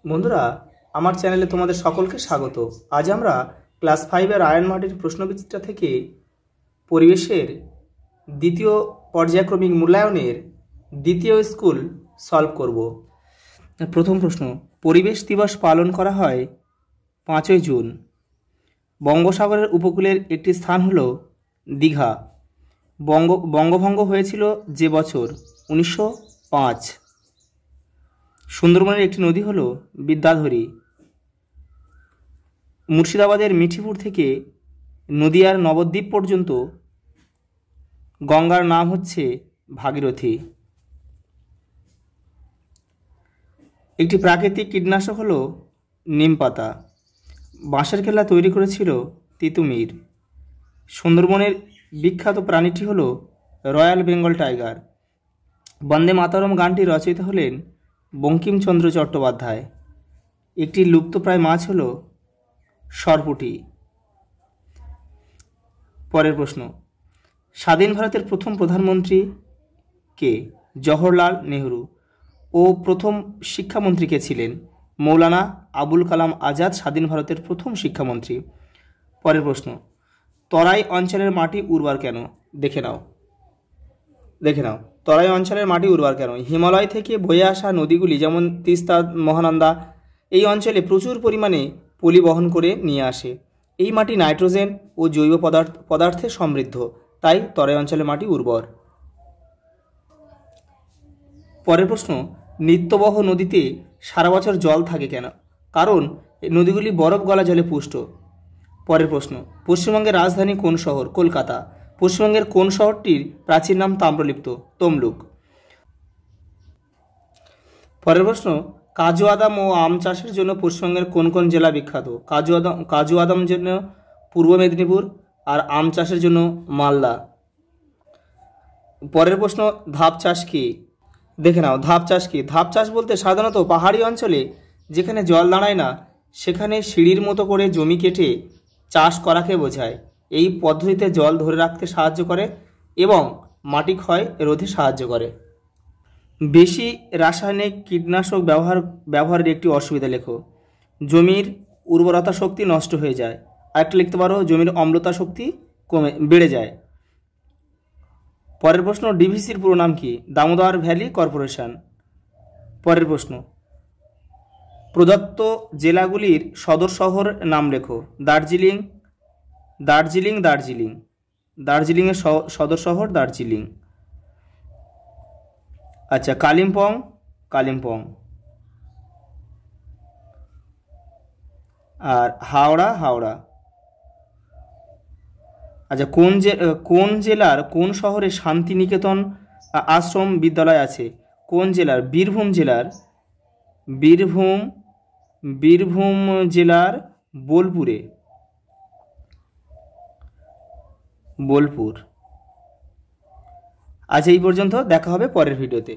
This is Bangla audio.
বন্ধুরা, আমার চ্যানেলে তোমাদের সকলকে স্বাগত। আজ আমরা ক্লাস 5-এর আয়নমাটির প্রশ্নবিচিত্রা থেকে পরিবেশের দ্বিতীয় পর্যায়ক্রমিক মূল্যায়নের দ্বিতীয় স্কুল সলভ করব। প্রথম প্রশ্ন, পরিবেশ দিবস পালন করা হয় 5ই জুন। বঙ্গোসাগরের উপকূলের একটি স্থান হল দীঘা। বঙ্গভঙ্গ হয়েছিল যে বছর 1905। সুন্দরবনের একটি নদী হল বিদ্যাধরী। মুর্শিদাবাদের মিঠিপুর থেকে নদিয়ার নবদ্বীপ পর্যন্ত গঙ্গার নাম হচ্ছে ভাগীরথী। একটি প্রাকৃতিক কীটনাশক হল নিমপাতা। বাঁশের খেলা তৈরি করেছিল তিতুমির। সুন্দরবনের বিখ্যাত প্রাণীটি হল রয়্যাল বেঙ্গল টাইগার। বন্দে মাতরম গানটি রচয়িতা হলেন বঙ্কিমচন্দ্র চট্টোপাধ্যায়। একটি লুপ্তপ্রায় মাছ হল সরপুঁটি। পরের প্রশ্ন, স্বাধীন ভারতের প্রথম প্রধানমন্ত্রী কে? জওহরলাল নেহরু। ও প্রথম শিক্ষামন্ত্রী কে ছিলেন? মৌলানা আবুল কালাম আজাদ স্বাধীন ভারতের প্রথম শিক্ষামন্ত্রী। পরের প্রশ্ন, তরাই অঞ্চলের মাটি উর্বর কেন? দেখে নাও। তরাই অঞ্চলের মাটি উর্বর কেন? হিমালয় থেকে বয়ে আসা নদীগুলি যেমন তিস্তা, মহানন্দা এই অঞ্চলে প্রচুর পরিমাণে পলি বহন করে নিয়ে আসে। এই মাটি নাইট্রোজেন ও জৈব পদার্থে সমৃদ্ধ, তাই তরাই অঞ্চলের মাটি উর্বর। পরের প্রশ্ন, নিত্যবহ নদীতে সারা বছর জল থাকে কেন? কারণ নদীগুলি বরফ গলা জলে পুষ্ট। পরের প্রশ্ন, পশ্চিমবঙ্গের রাজধানী কোন শহর? কলকাতা। পশ্চিমবঙ্গের কোন শহরটির প্রাচীন নাম তাম্রলিপ্ত? তমলুক। পরের প্রশ্ন, কাজু বাদাম ও আম চাষের জন্য পশ্চিমবঙ্গের কোন কোন জেলা বিখ্যাত? কাজু বাদামের জন্য পূর্ব মেদিনীপুর, আর আম চাষের জন্য মালদা। পরের প্রশ্ন, ধাপ চাষ কি? দেখে নাও, ধাপ চাষ কি? ধাপ চাষ বলতে সাধারণত পাহাড়ি অঞ্চলে যেখানে জল দাঁড়ায় না সেখানে সিঁড়ির মতো করে জমি কেটে চাষ করাকে বোঝায়। এই পদ্ধতিতে জল ধরে রাখতে সাহায্য করে এবং মাটি ক্ষয় রোধে সাহায্য করে। বেশি রাসায়নিক কীটনাশক ব্যবহারের একটি অসুবিধা লেখো। জমির উর্বরতা শক্তি নষ্ট হয়ে যায়। আরেকটা লিখতে পারো, জমির অম্লতা শক্তি বেড়ে যায়। পরের প্রশ্ন, ডিভিসির পুরো নাম কি? Damodar valley corporation. পরের প্রশ্ন, প্রদত্ত জেলাগুলির সদর শহর নাম লেখো। দার্জিলিংয়ের সদর শহর দার্জিলিং। আচ্ছা, কালিম্পং। আর হাওড়া। আচ্ছা, কোন জেলার কোন শহরে শান্তিনিকেতন আশ্রম বিদ্যালয় আছে? কোন জেলার? বীরভূম জেলার বোলপুর। আজ এই পর্যন্ত, দেখা হবে পরের ভিডিওতে।